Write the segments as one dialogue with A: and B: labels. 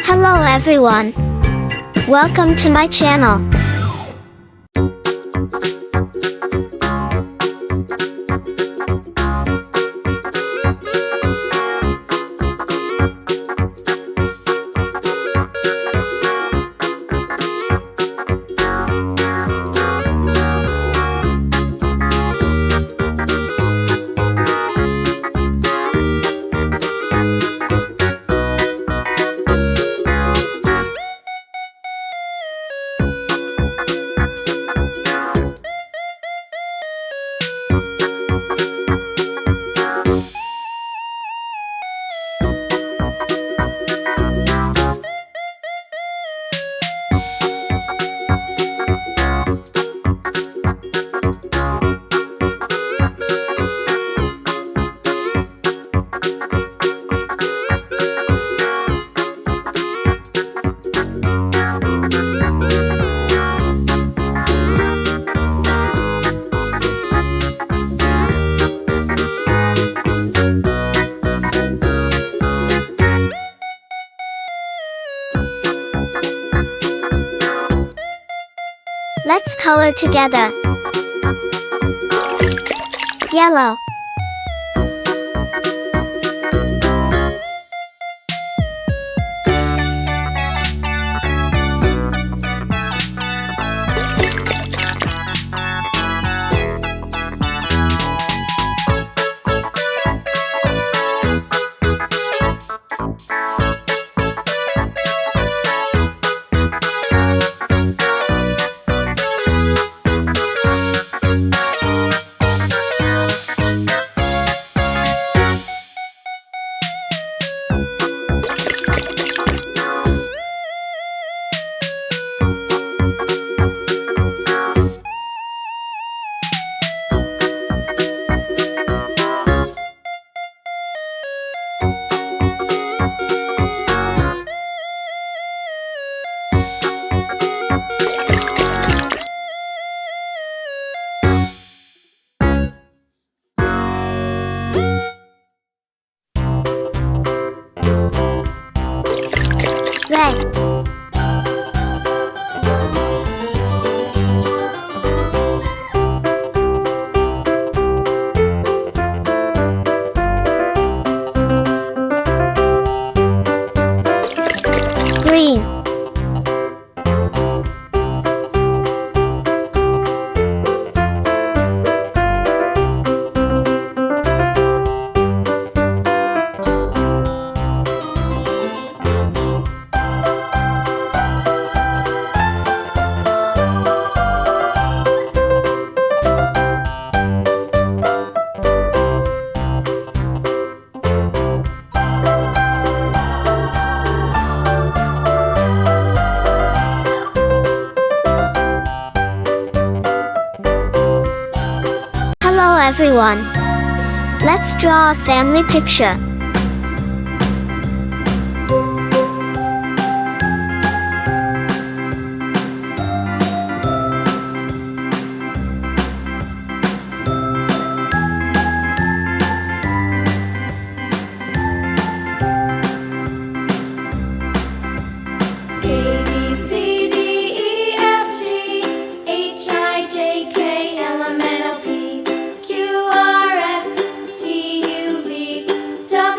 A: Hello everyone. Welcome to my channel. Let's color together. Yellow. Red. Green. Hello everyone. Let's draw a family picture.
B: A, B, C, D, E, F, G, H, I, J, K, L, M, N, O, P, Q, R, S, T, U, V, W,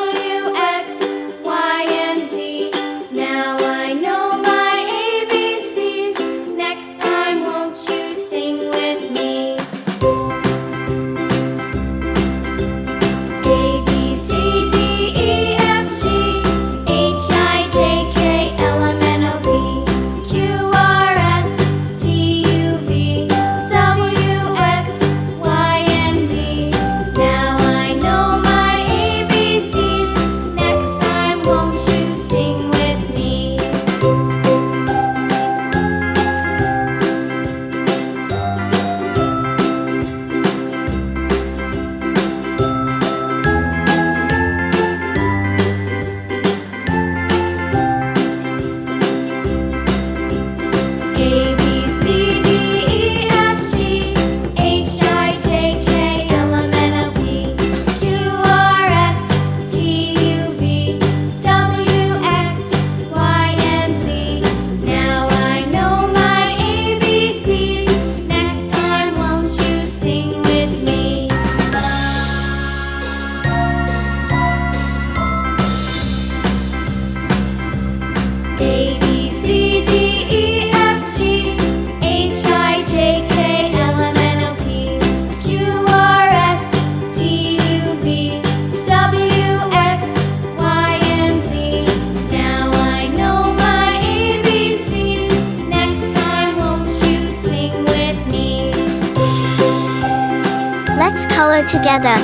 A: Let's color together.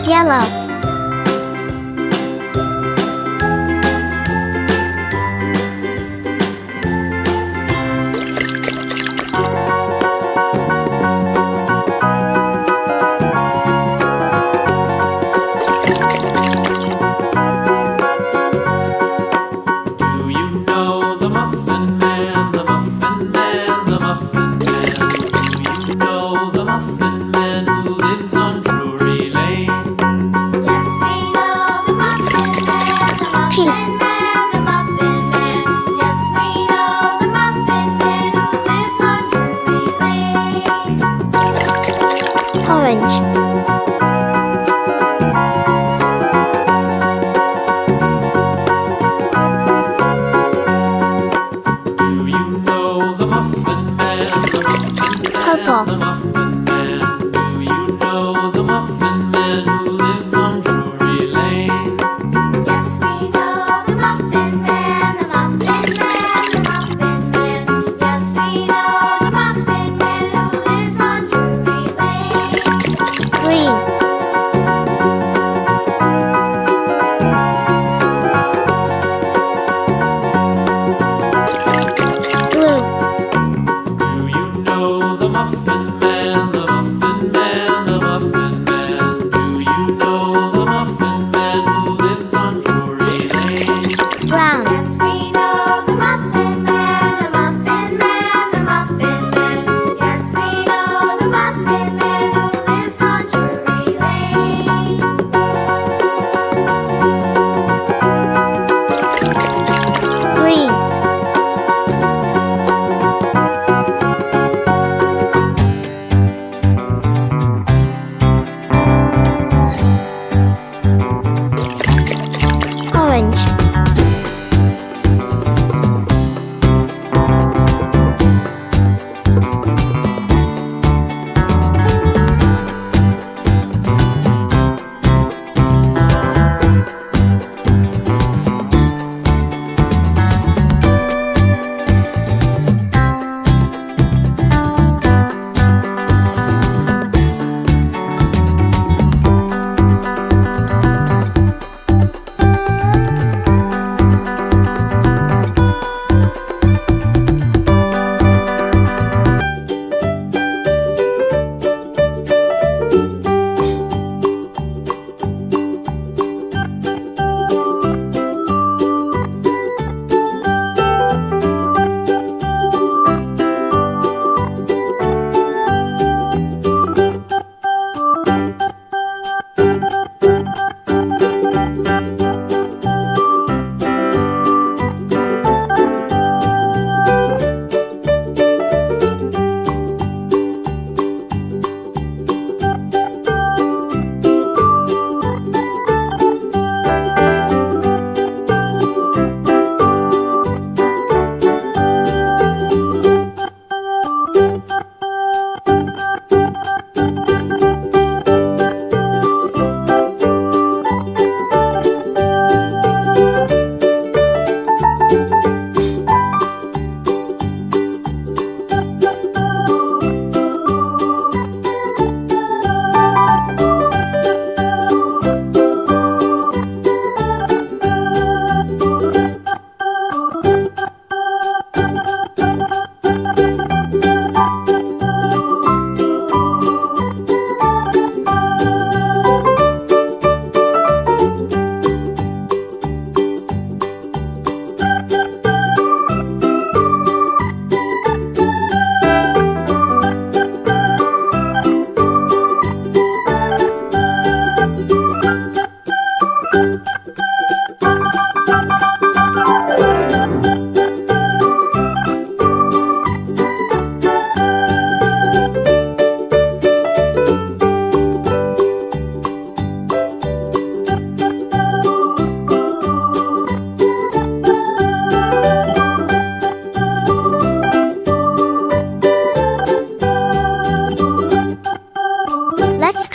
A: Yellow.
C: Do you know the Muffin Man, the Muffin Man, the Muffin Man? Do you know the Muffin Man who lives on Drury Lane?
B: Yes, we know the Muffin Man, the Muffin Man, the Muffin Man. Yes, we know the Muffin Man who lives on Drury Lane.
A: Orange.
C: Do you know the Muffin Man, the Muffin Man,
A: Purple.
C: the Muffin Man? Do you know the Muffin Man who lives on Drury Lane?
B: Yes, we know the Muffin Man, the Muffin Man, the Muffin Man. Yes, we know the Muffin Man who lives on Drury Lane.
A: Green. Blue.
C: Do you know the Muffin Man, the Muffin Man, the Muffin Man? Do you know the Muffin Man who lives on Drury Lane?
A: Brown.
B: Yes, we know the Muffin Man, the Muffin Man, the Muffin Man. Yes, we know the Muffin Man who lives on Drury Lane.
A: Green. Orange.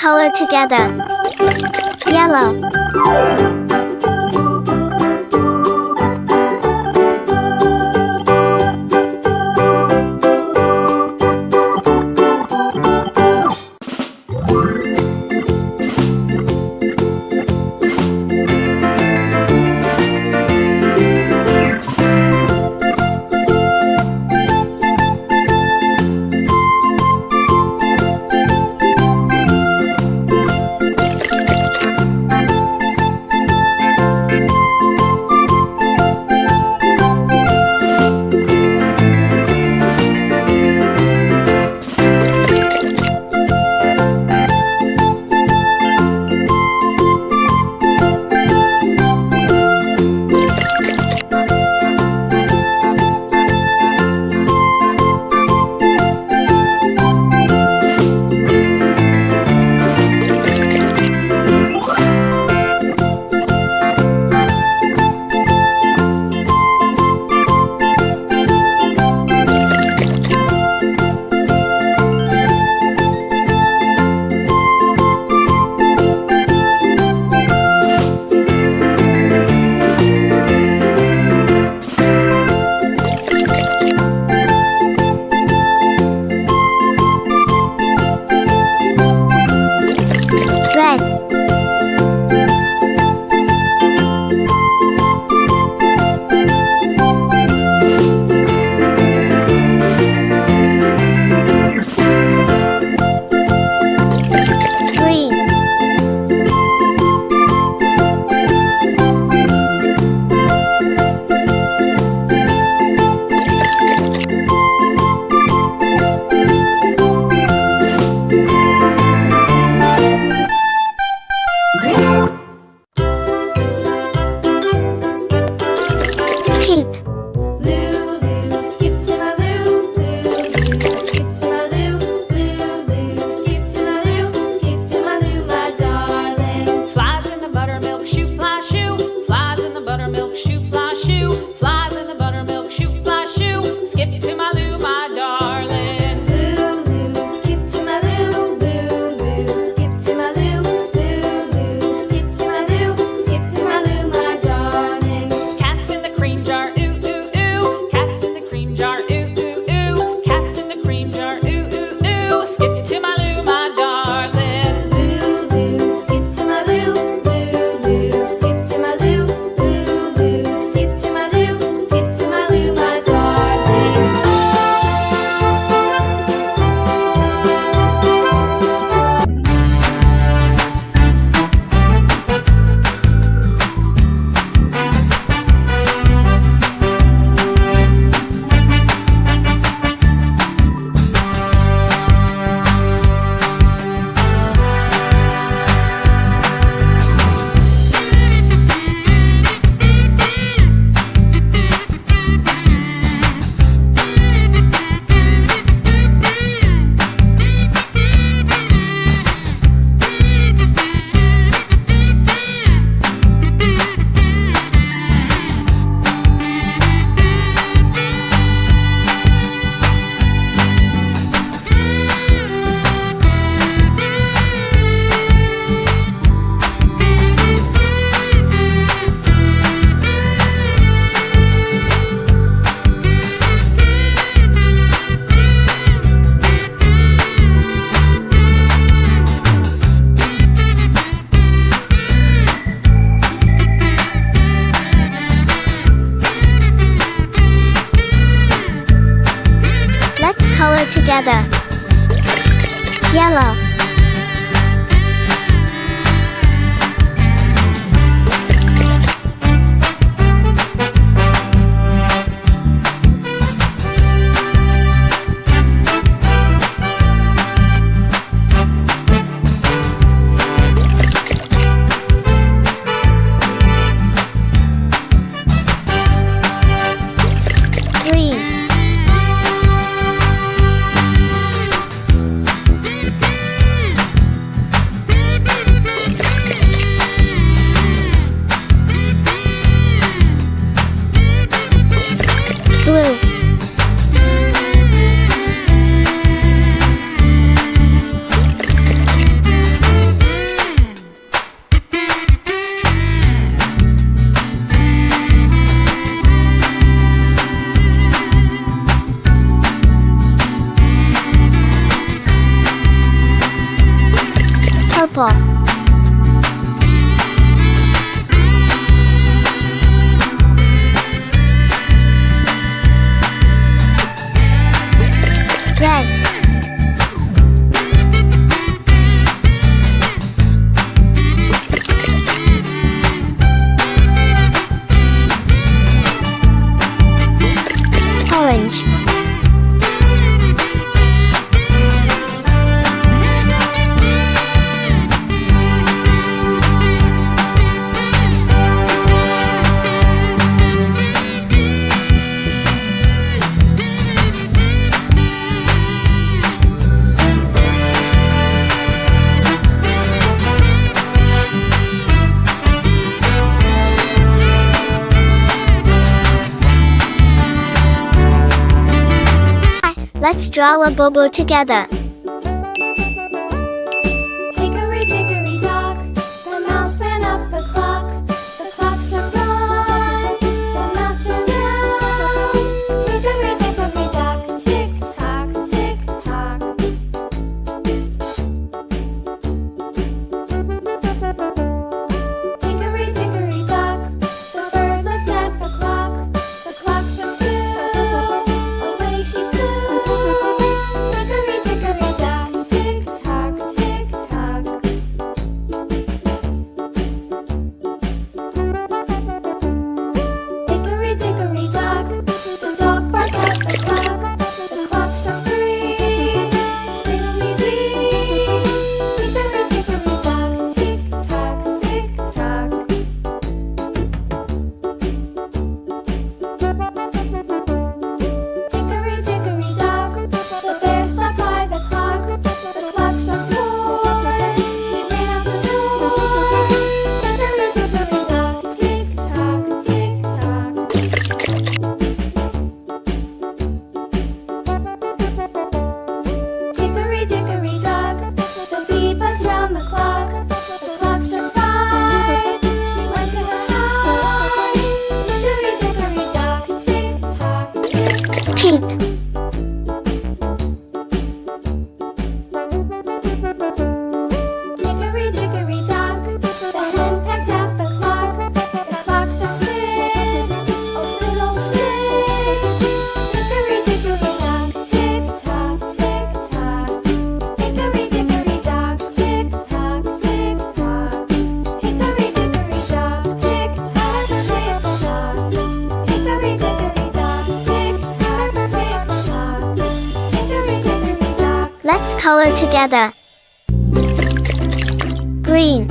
A: color together. Yellow. together. Yellow. Green. Blue. Purple. Red. Orange. Let's draw a bobo together.
B: Hickory, dickory, dock, the mouse ran up the clock. The clock struck 9, the mouse ran down. Hickory, dickory, dock, tick tock, tick tock. Hickory, dickory, dock, the bird looked at the clock. The clock struck 2, away she flew. Hickory, dickory, dock, tick tock, tick tock. Hickory, dickory, dock, the dog barked at the clock. The clock struck 3, fiddly-dee. Hickory, dickory, dock, tick tock, tick tock. Hickory, dickory, dock, the bear sat by the clock. The clock struck 4, he ran out the door. Hickory, dickory, dock, tick tock, tick tock. Hickory, dickory, dock, the bee buzzed round the clock. The clock struck 5, she went to her hive. Hickory, dickory, dock, tick tock, tick tock.
A: Pink.
B: Hickory, dickory, dock, the hen pecked at the clock. The clock struck 6, oh fiddle 6. Hickory, dickory, dock, tick tock, tick tock. Hickory, dickory, dock, tick tock, tick tock. Hickory, dickory, dock, tick tock, tick tock. Hickory, dickory, dock, tick tock, tick tock. Hickory, dickory, dock.
A: Let's color together. Green.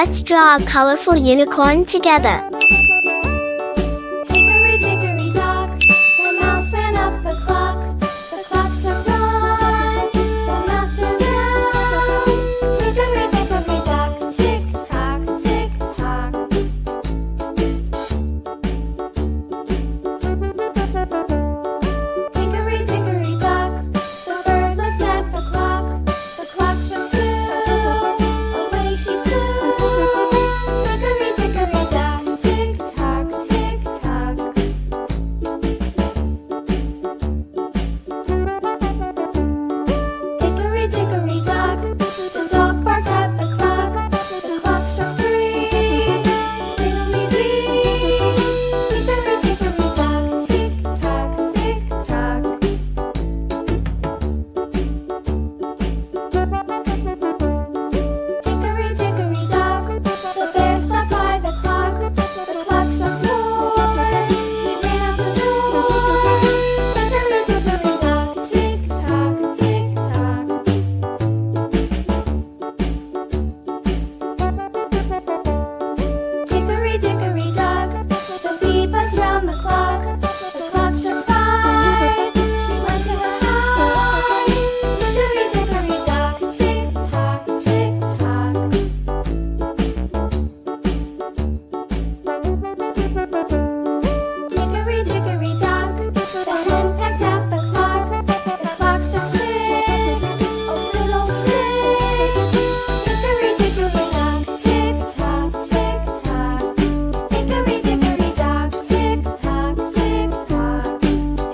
A: Let's draw a colorful unicorn together.
B: Hickory dickory dock, the mouse ran up the clock. The clock struck one, the mouse ran down. Hickory dickory dock, tick tock, tick tock. Hickory dickory dock, the bird looked at the clock. The clock struck two, away she flew. Hickory dickory dock, tick tock, tick tock. Hickory dickory dock, the dog barked at the clock. The clock struck three, fiddly-dee. Hickory dickory dock, tick tock, tick tock. Hickory dickory dock, the bear stopped by the clock. The clock struck four, he ran out the door. Hickory dickory dock, tick tock, tick tock. Hickory dickory dock, the bee buzzed round the clock. The clock struck five, she went to her hive. Hickory dickory dock, tick tock, tick tock. Hickory dickory dock, the hen pecked at the clock. The clock struck six, oh fiddlesticks. Hickory dickory dock, tick tock, tick tock. Hickory dickory dock, tick tock, tick tock.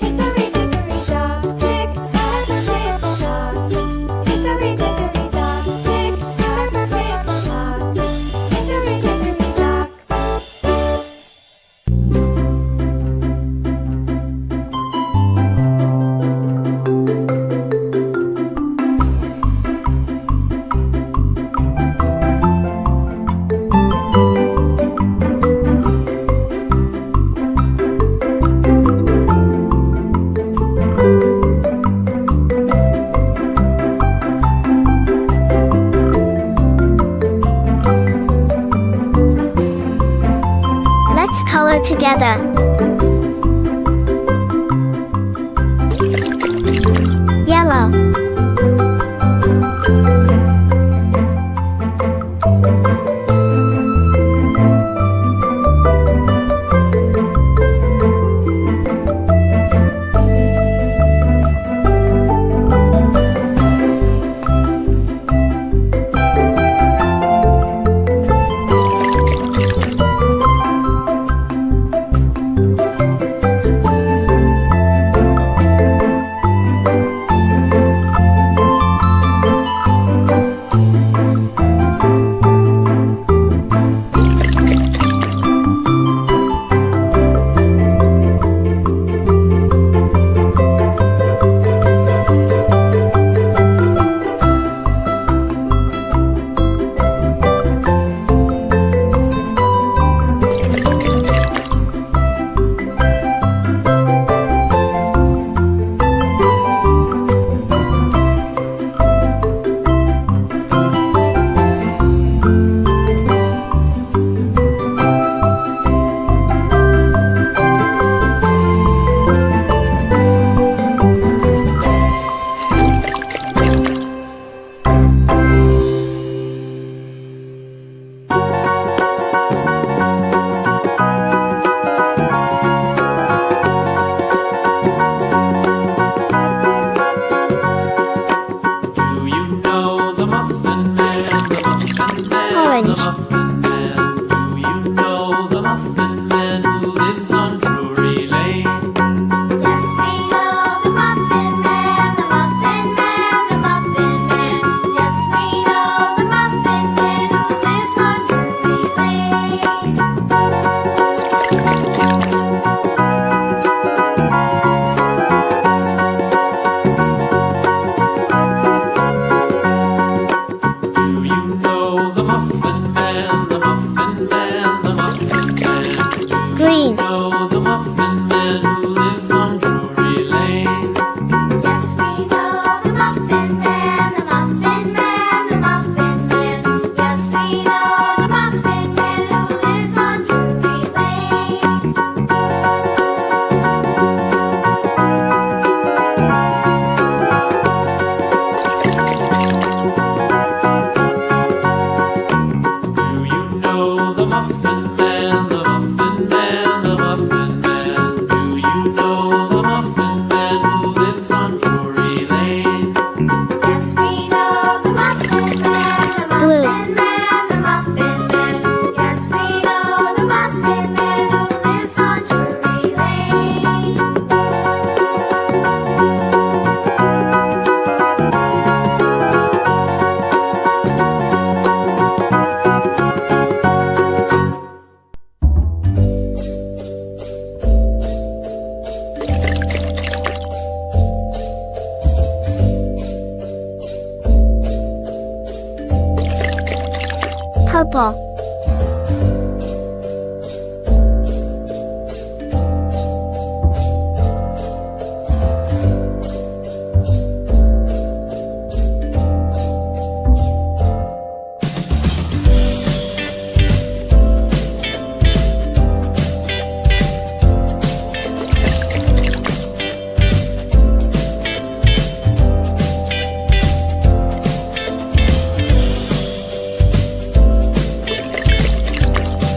B: Hickory dickory dock, tick tock, tick tock. Hickory dickory dock, tick tock, tick tock. Hickory dickory dock.
A: Let's color together. Yellow,
C: you know the Muffin Man who lives on Drury Lane?
B: Yes, we know the Muffin Man, the
A: Blue.
B: Muffin Man, the Muffin Man. Yes, we know the Muffin Man who lives on Drury Lane.
A: Purple.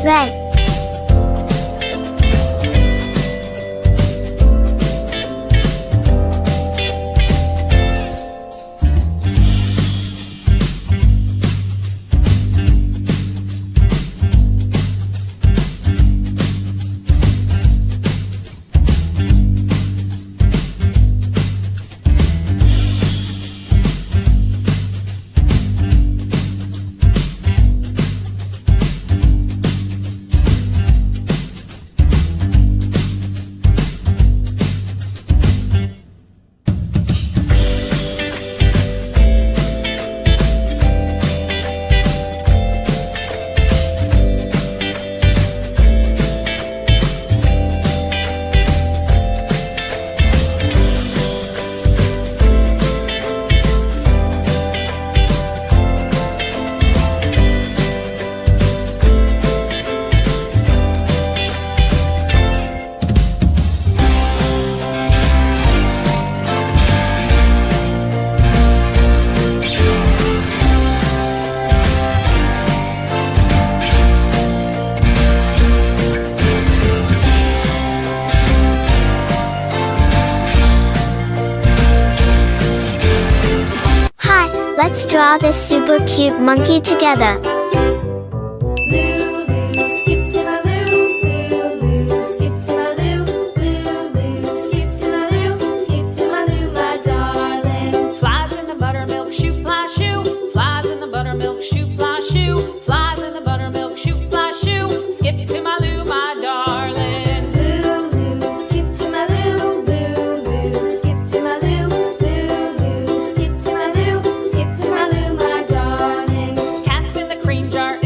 A: Red. Let's draw this super cute monkey together.
B: Loo, loo, skip to my loo. Loo, loo, skip to my loo. Loo, loo, skip to my loo. Skip to my loo, my darling.
D: Flies in the buttermilk shoe, fly shoe. Flies in the buttermilk shoe, fly shoe. Flies in the buttermilk shoe, fly shoe. Skip to my loo, my darling.
B: Loo, loo, skip to my loo. Loo, loo, skip to my loo. Loo, loo, skip to my loo. Skip to my loo, my darling.
D: Cat's in the cream jar,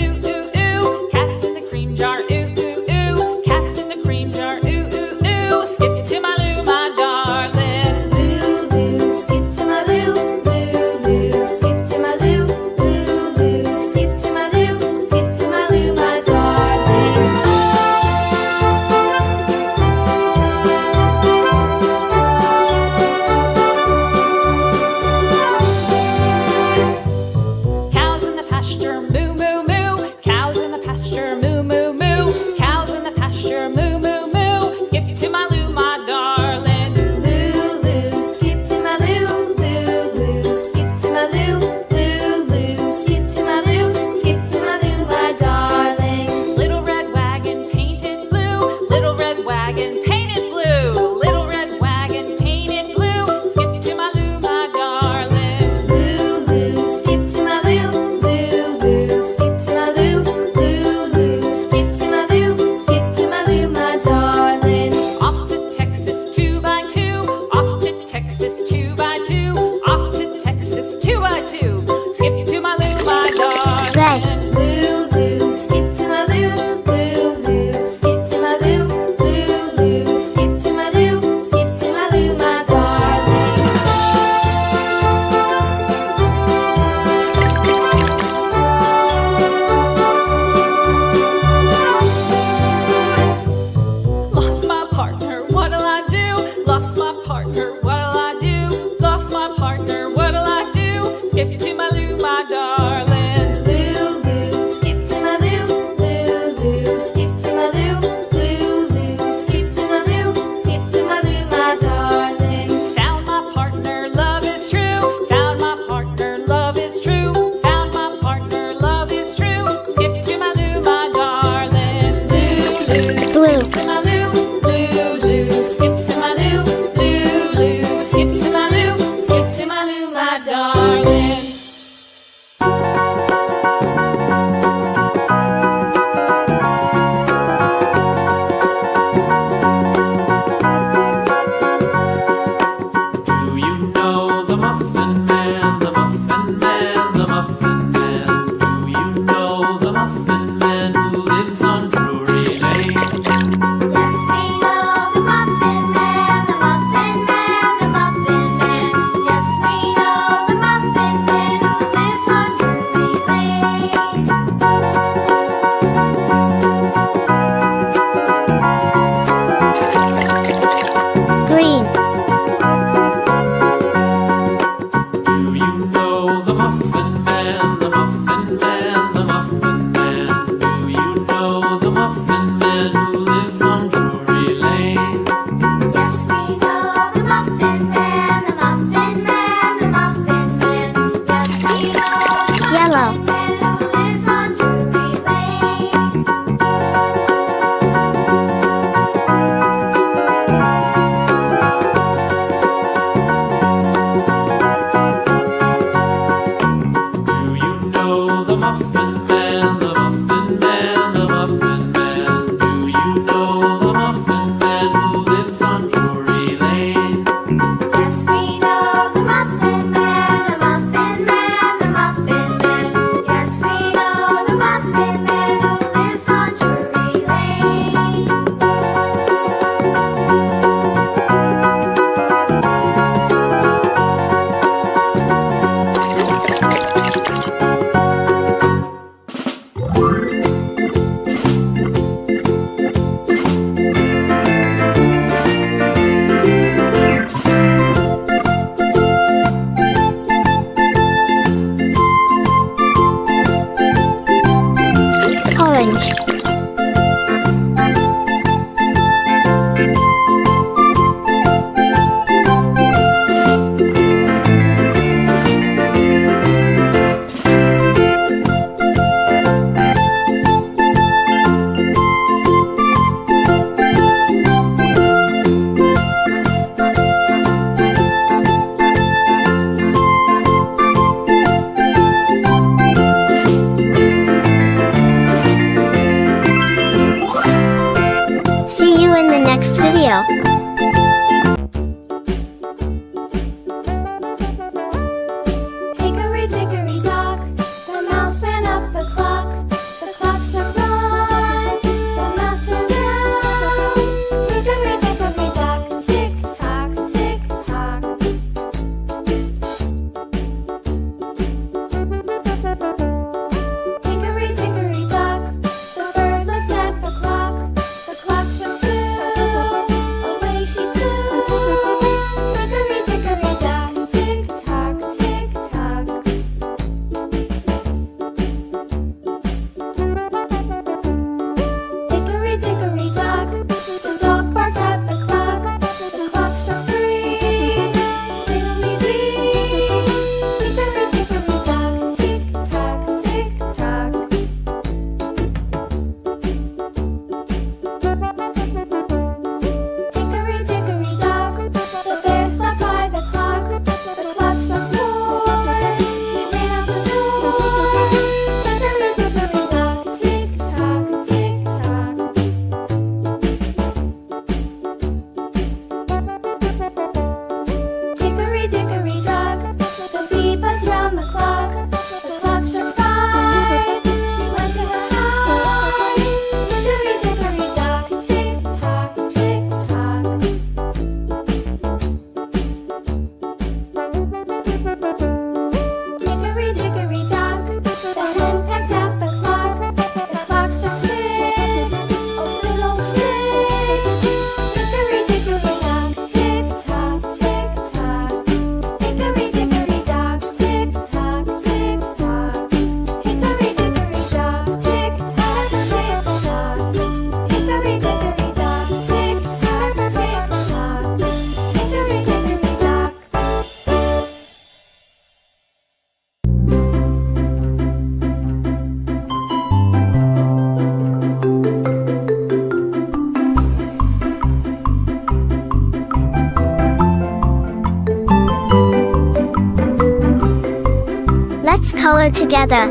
A: Let's color together.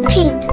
A: Pink.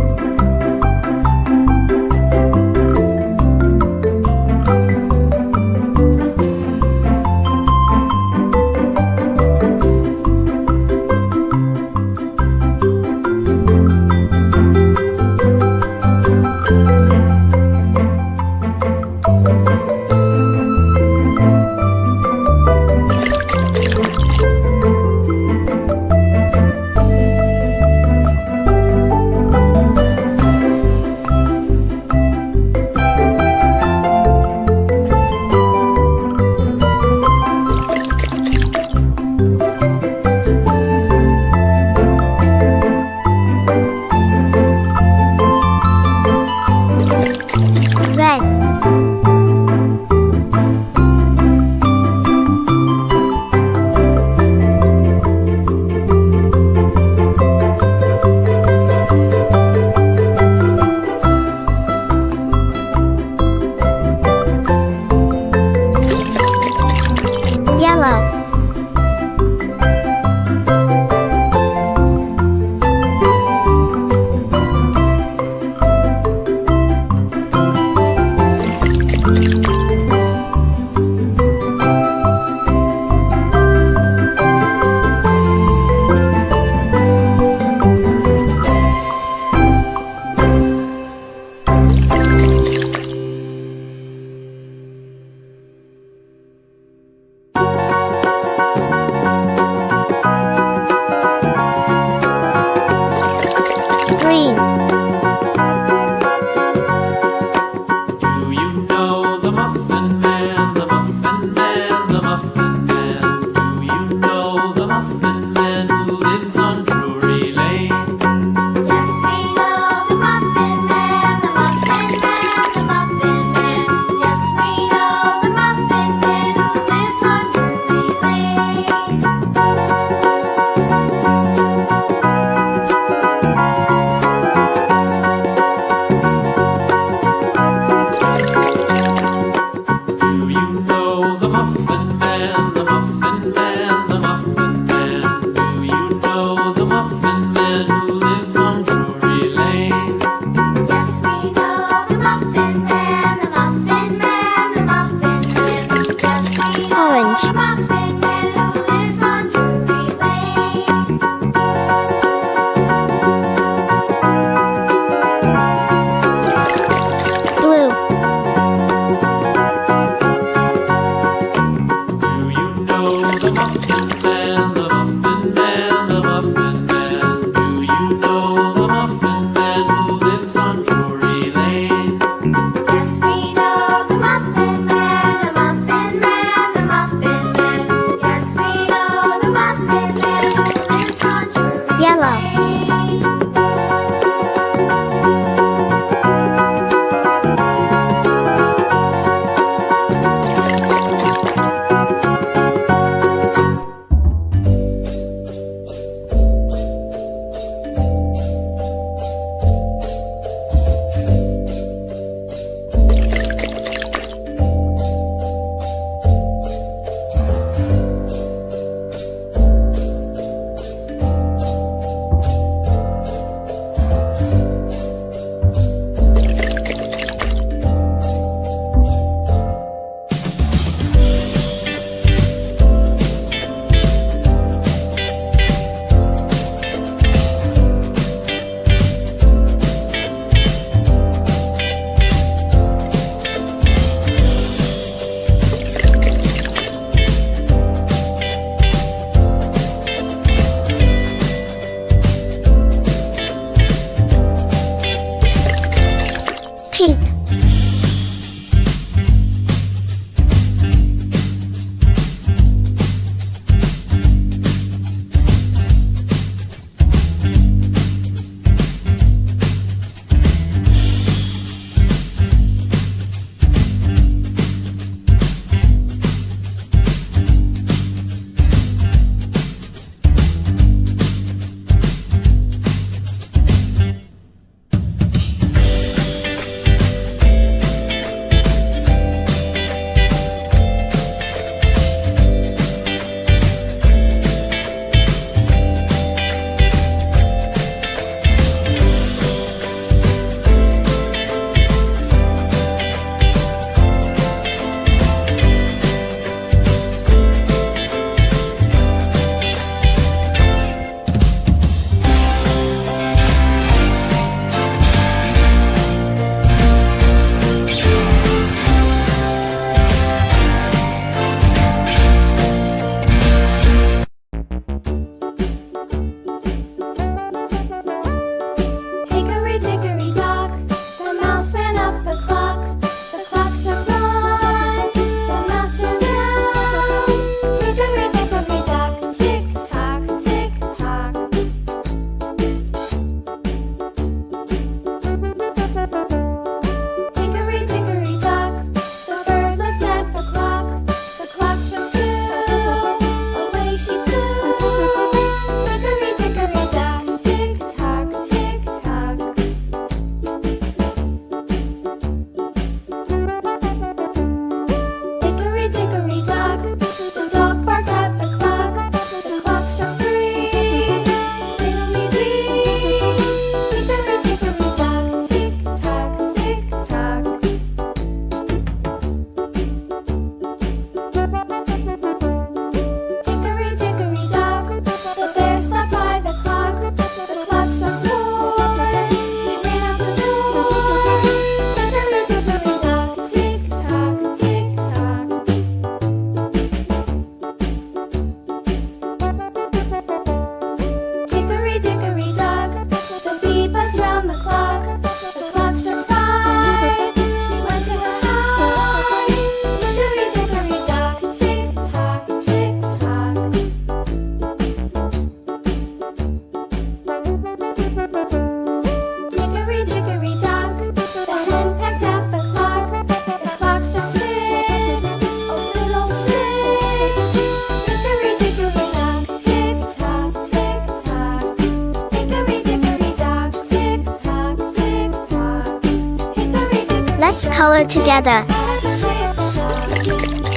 A: color together.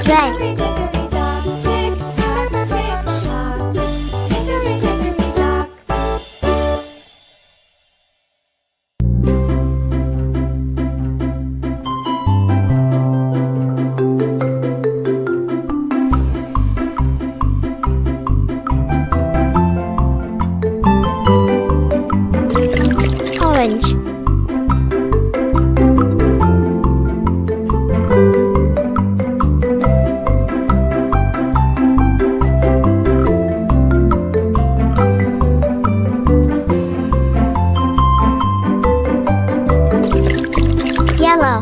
A: Red,
B: Hickory dickory dock, tick tock, tick tock. Hickory dickory dock.
A: orange, yellow,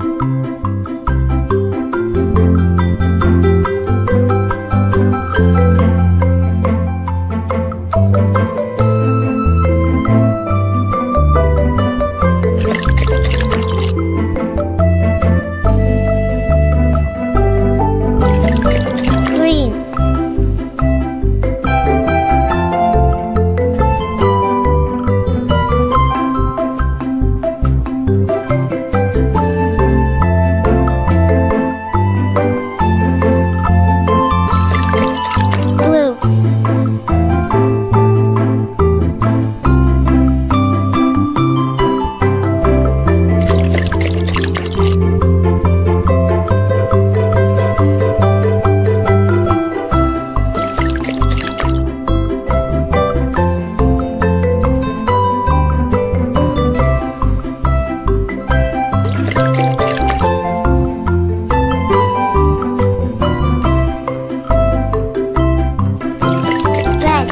A: green, blue, red,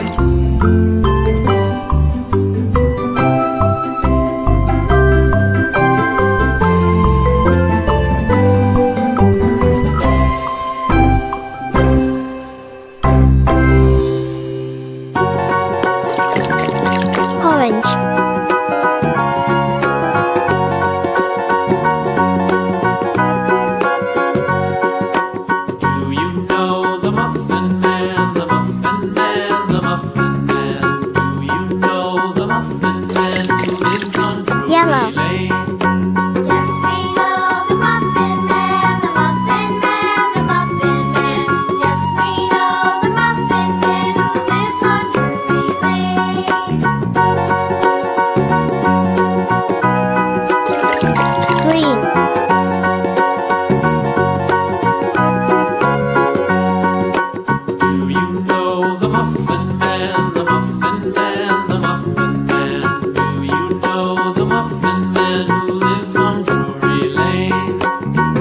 A: orange,
C: Do you know the Muffin Man, the Muffin Man, the Muffin Man? Do you know the Muffin Man who lives on Drury
A: Yellow.
C: Lane?
B: Yes, we know the Muffin Man, the Muffin Man, the Muffin Man. Yes, we know the Muffin Man who lives on Drury Lane.
A: green,
C: Do you know the Muffin Man, the Muffin Man, the Muffin Man? Do you know the Muffin Man who lives on Drury Lane?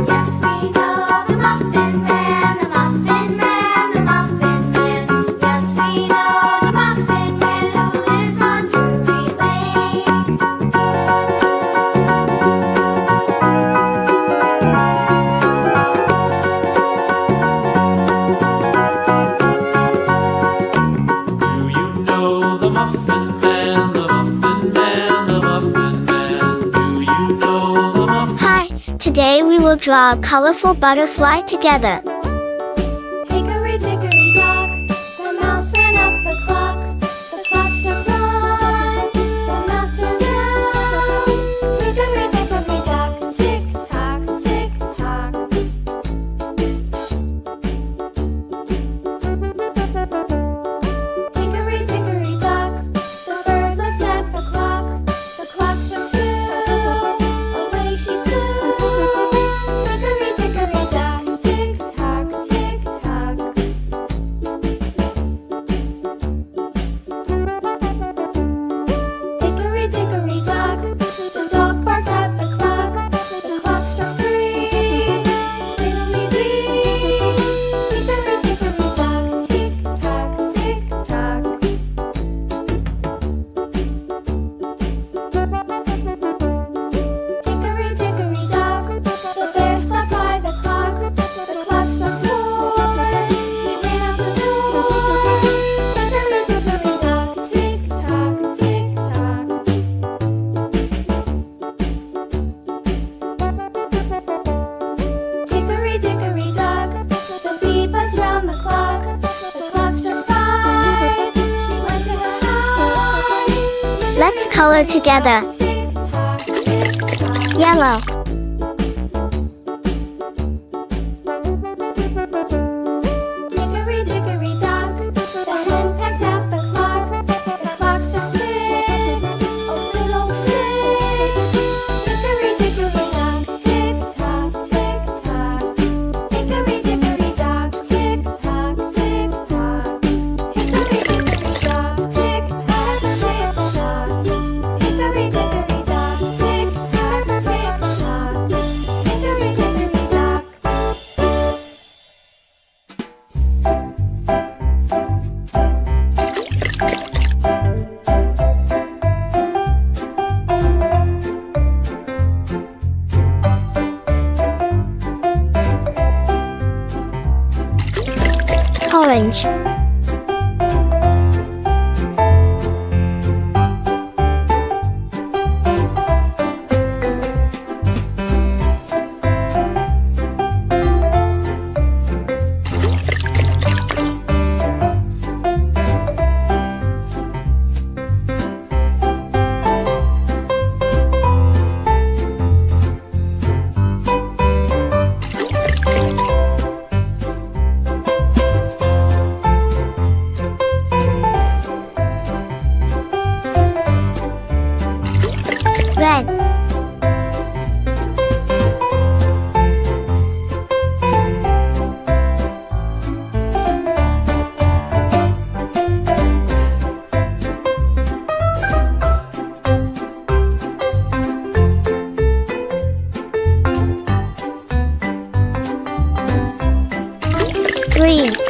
B: Yes, we know the Muffin Man, the Muffin Man, the Muffin Man. Yes, we know the Muffin Man who lives on Drury Lane.
C: Do you know the Muffin Man, the Muffin Man, the Muffin Man? Do you know the Muffin
A: Hi, today we will draw a colorful butterfly together.
B: Hickory dickory dock, the mouse ran up the clock. The clock struck one, the mouse ran down. Hickory dickory dock, tick tock, tick tock. Hickory dickory dock, the bird looked at the clock. The clock struck two, away she flew. Hickory dickory dock, tick tock, tick tock. Hickory dickory dock, the dog barked at the clock. The clock struck three, fiddly-dee. Hickory dickory dock, tick tock, tick tock. Hickory dickory dock, the bear slept by the clock. The clock struck four, he ran out the door. Hickory dickory dock, tick tock, tick tock. Hickory dickory dock, the bee buzzed round the clock. The clock struck five, she went to her hive.
A: Let's color together.
B: Tick tock, tick tock.
A: Yellow, Orange. Red. Green.